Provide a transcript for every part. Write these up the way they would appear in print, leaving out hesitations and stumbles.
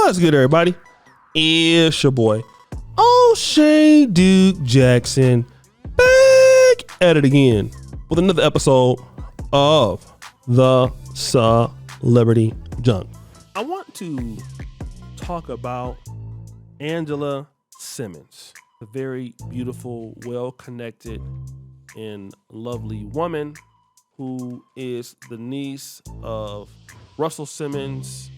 What's good, everybody? It's your boy, O'Shea Duke Jackson, back at it again with another episode of the Celebrity Junk. I want to talk about Angela Simmons, a very beautiful, well-connected, and lovely woman who is the niece of Russell Simmons,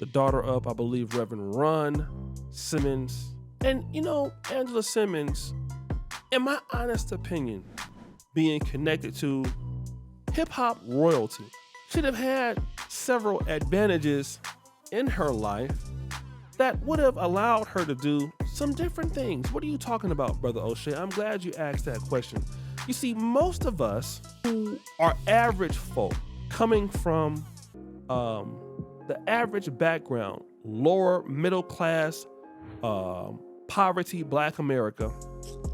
the daughter of, I believe, Reverend Ron Simmons. And, Angela Simmons, in my honest opinion, being connected to hip-hop royalty, should have had several advantages in her life that would have allowed her to do some different things. What are you talking about, Brother O'Shea? I'm glad you asked that question. You see, most of us who are average folk, coming from the average background, lower middle class, poverty, Black America,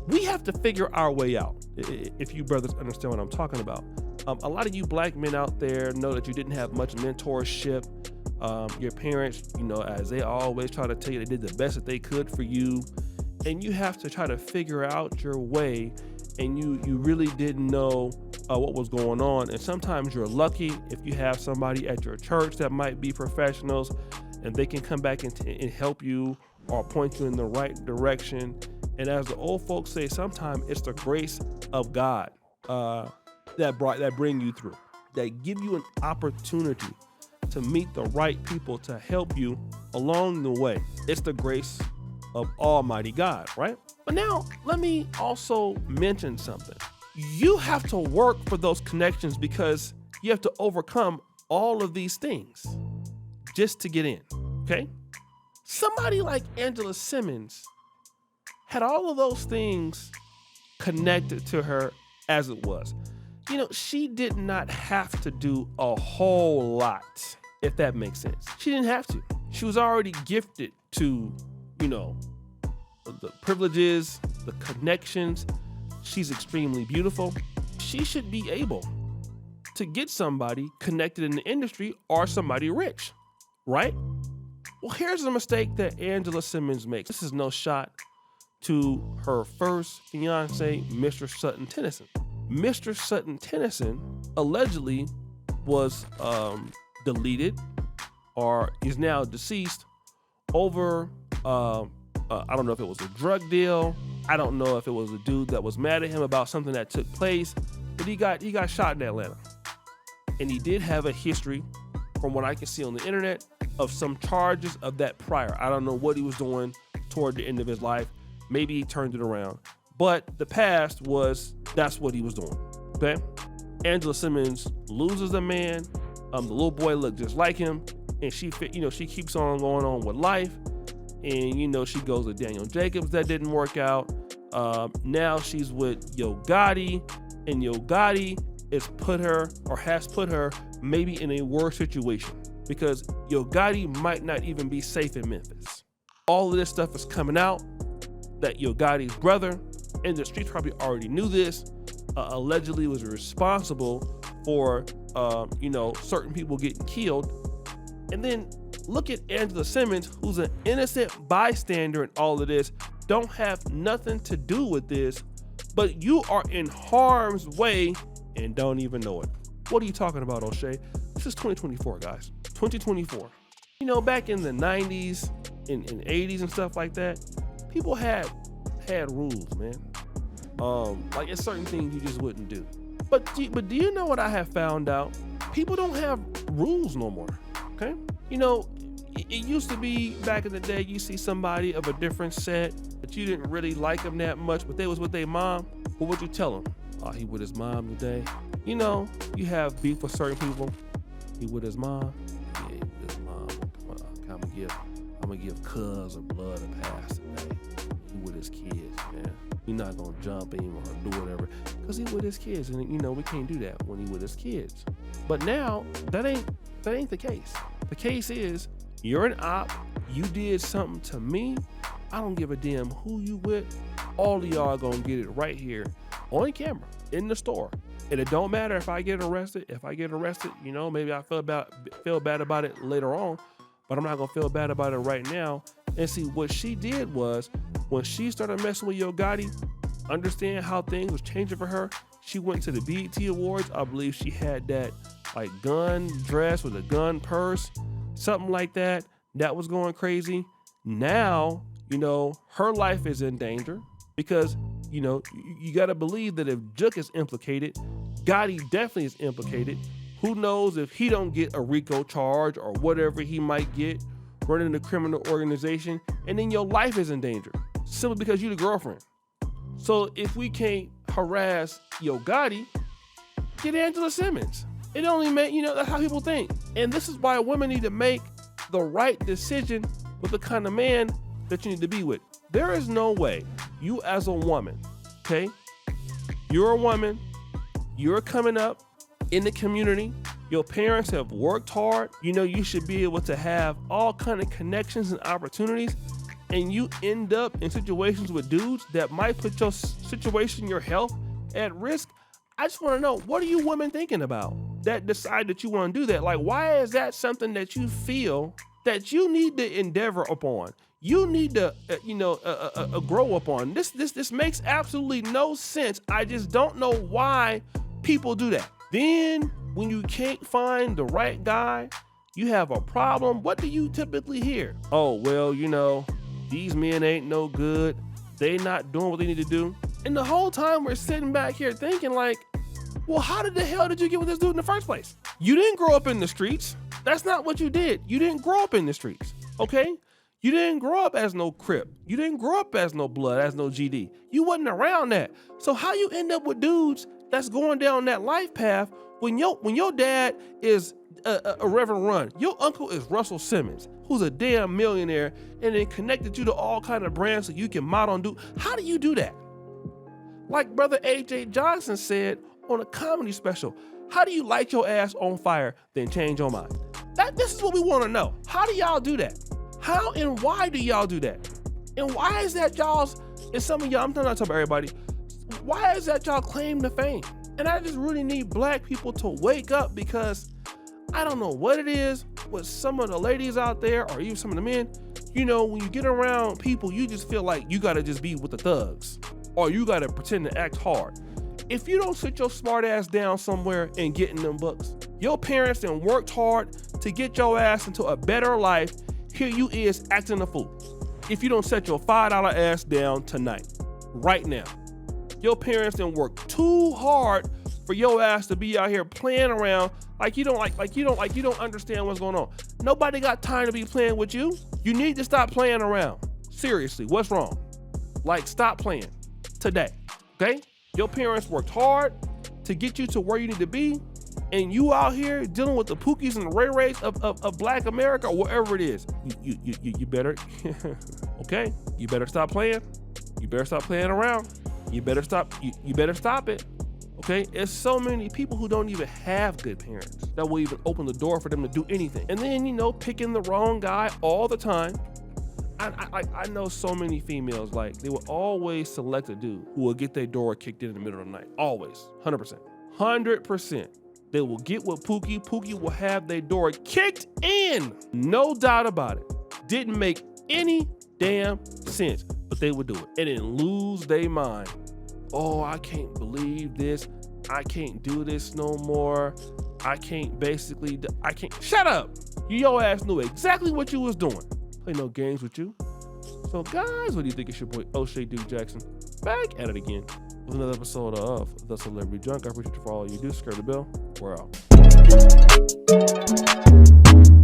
we have to figure our way out, if you brothers understand what I'm talking about. A lot of you Black men out there know that you didn't have much mentorship. Your parents, as they always try to tell you, they did the best that they could for you, and you have to try to figure out your way, and you really didn't know what was going on. And sometimes you're lucky if you have somebody at your church that might be professionals, and they can come back and help you or point you in the right direction. And as the old folks say, sometimes it's the grace of God that bring you through, that give you an opportunity to meet the right people to help you along the way. It's the grace of Almighty God, right? But now let me also mention something. You have to work for those connections, because you have to overcome all of these things just to get in, okay? Somebody like Angela Simmons had all of those things connected to her as it was. She did not have to do a whole lot, if that makes sense. She didn't have to. She was already gifted to, the privileges, the connections. She's extremely beautiful. She should be able to get somebody connected in the industry or somebody rich, right? Well, here's a mistake that Angela Simmons makes. This is no shot to her first fiance, Mr. Sutton Tennyson. Mr. Sutton Tennyson allegedly was deleted or is now deceased over, I don't know if it was a drug deal. I don't know if it was a dude that was mad at him about something that took place, but he got shot in Atlanta. And he did have a history, from what I can see on the internet, of some charges of that prior. I don't know what he was doing toward the end of his life. Maybe he turned it around. But the past was, that's what he was doing, okay? Angela Simmons loses a man. The little boy looked just like him. And she keeps on going on with life. And, she goes with Daniel Jacobs. That didn't work out. Now she's with Yo Gotti. And Yo Gotti has put her maybe in a worse situation, because Yo Gotti might not even be safe in Memphis. All of this stuff is coming out that Yo Gotti's brother, and the streets probably already knew this, allegedly was responsible for, certain people getting killed. And then look at Angela Simmons, who's an innocent bystander in all of this, don't have nothing to do with this, but you are in harm's way and don't even know it. What are you talking about, O'Shea? This is 2024, guys. 2024. Back in the 90s and 80s and stuff like that, people had rules, man. Like, it's certain things you just wouldn't do. But do you know what I have found out? People don't have rules no more, okay? It used to be back in the day, you see somebody of a different set, but you didn't really like them that much, but they was with their mom. What would you tell them? Oh, he with his mom today. You have beef with certain people. He with his mom. Yeah, he with his mom. I'm gonna give cuz or blood a pass today. He with his kids, man. You're not gonna jump him or do whatever, because he with his kids, and we can't do that when he with his kids. But now that ain't the case. The case is, you're an op, you did something to me, I don't give a damn who you with, all of y'all gonna get it right here on camera in the store. And it don't matter if I get arrested. Maybe I feel bad about it later on, but I'm not gonna feel bad about it right now. And see, what she did was, when she started messing with Yo Gotti, understand how things was changing for her, she went to the BET Awards. I believe she had that like gun dress with a gun purse, something like that. That was going crazy. Now, her life is in danger because, you got to believe that if Jook is implicated, Gotti definitely is implicated. Who knows if he don't get a RICO charge or whatever he might get running a criminal organization, and then your life is in danger simply because you're the girlfriend. So if we can't harass Yo Gotti, get Angela Simmons. It only make, that's how people think. And this is why women need to make the right decision with the kind of man that you need to be with. There is no way you as a woman, okay? You're a woman, you're coming up in the community, your parents have worked hard, you should be able to have all kind of connections and opportunities, and you end up in situations with dudes that might put your situation, your health at risk. I just want to know, what are you women thinking about that decide that you want to do that? Like, why is that something that you feel that you need to endeavor upon? You need to, grow up on. This makes absolutely no sense. I just don't know why people do that. Then when you can't find the right guy, you have a problem. What do you typically hear? Oh, well, these men ain't no good. They not doing what they need to do. And the whole time we're sitting back here thinking like, well, how the hell did you get with this dude in the first place? You didn't grow up in the streets. That's not what you did. You didn't grow up in the streets, okay? You didn't grow up as no Crip. You didn't grow up as no Blood, as no GD. You wasn't around that. So how you end up with dudes that's going down that life path when your dad is a Reverend Run, your uncle is Russell Simmons, who's a damn millionaire, and then connected you to all kind of brands so you can model and do. How do you do that? Like Brother AJ Johnson said on a comedy special, how do you light your ass on fire, then change your mind? This is what we want to know. How do y'all do that? How and why do y'all do that? And why is that y'all's, and some of y'all, I'm not talking about everybody, why is that y'all claim to fame? And I just really need black people to wake up, because I don't know what it is with some of the ladies out there, or even some of the men, when you get around people, you just feel like you gotta just be with the thugs, or you gotta pretend to act hard. If you don't sit your smart ass down somewhere and get in them books, your parents done worked hard to get your ass into a better life. Here you is acting a fool. If you don't set your $5 ass down tonight, right now, your parents done worked too hard for your ass to be out here playing around like you don't understand what's going on. Nobody got time to be playing with you. You need to stop playing around. Seriously, what's wrong? Like, stop playing today, okay? Your parents worked hard to get you to where you need to be, and you out here dealing with the Pookies and the Ray Rays of Black America, or wherever it is. You better, okay? You better stop playing. You better stop playing around. You better stop. You better stop it. Okay? There's so many people who don't even have good parents that will even open the door for them to do anything. And then, picking the wrong guy all the time. I know so many females, like, they will always select a dude who will get their door kicked in the middle of the night. Always. 100%. 100%. They will get with Pookie. Pookie will have their door kicked in. No doubt about it. Didn't make any damn sense, but they would do it. And then lose their mind. Oh, I can't believe this. I can't do this no more. I can't. Shut up. Your ass knew exactly what you was doing. Play no games with you. So guys, what do you think? It's your boy O'Shea Duke Jackson back at it again with another episode of The Celebrity Junk. I appreciate you for all you do. Subscribe to the bell. We're out.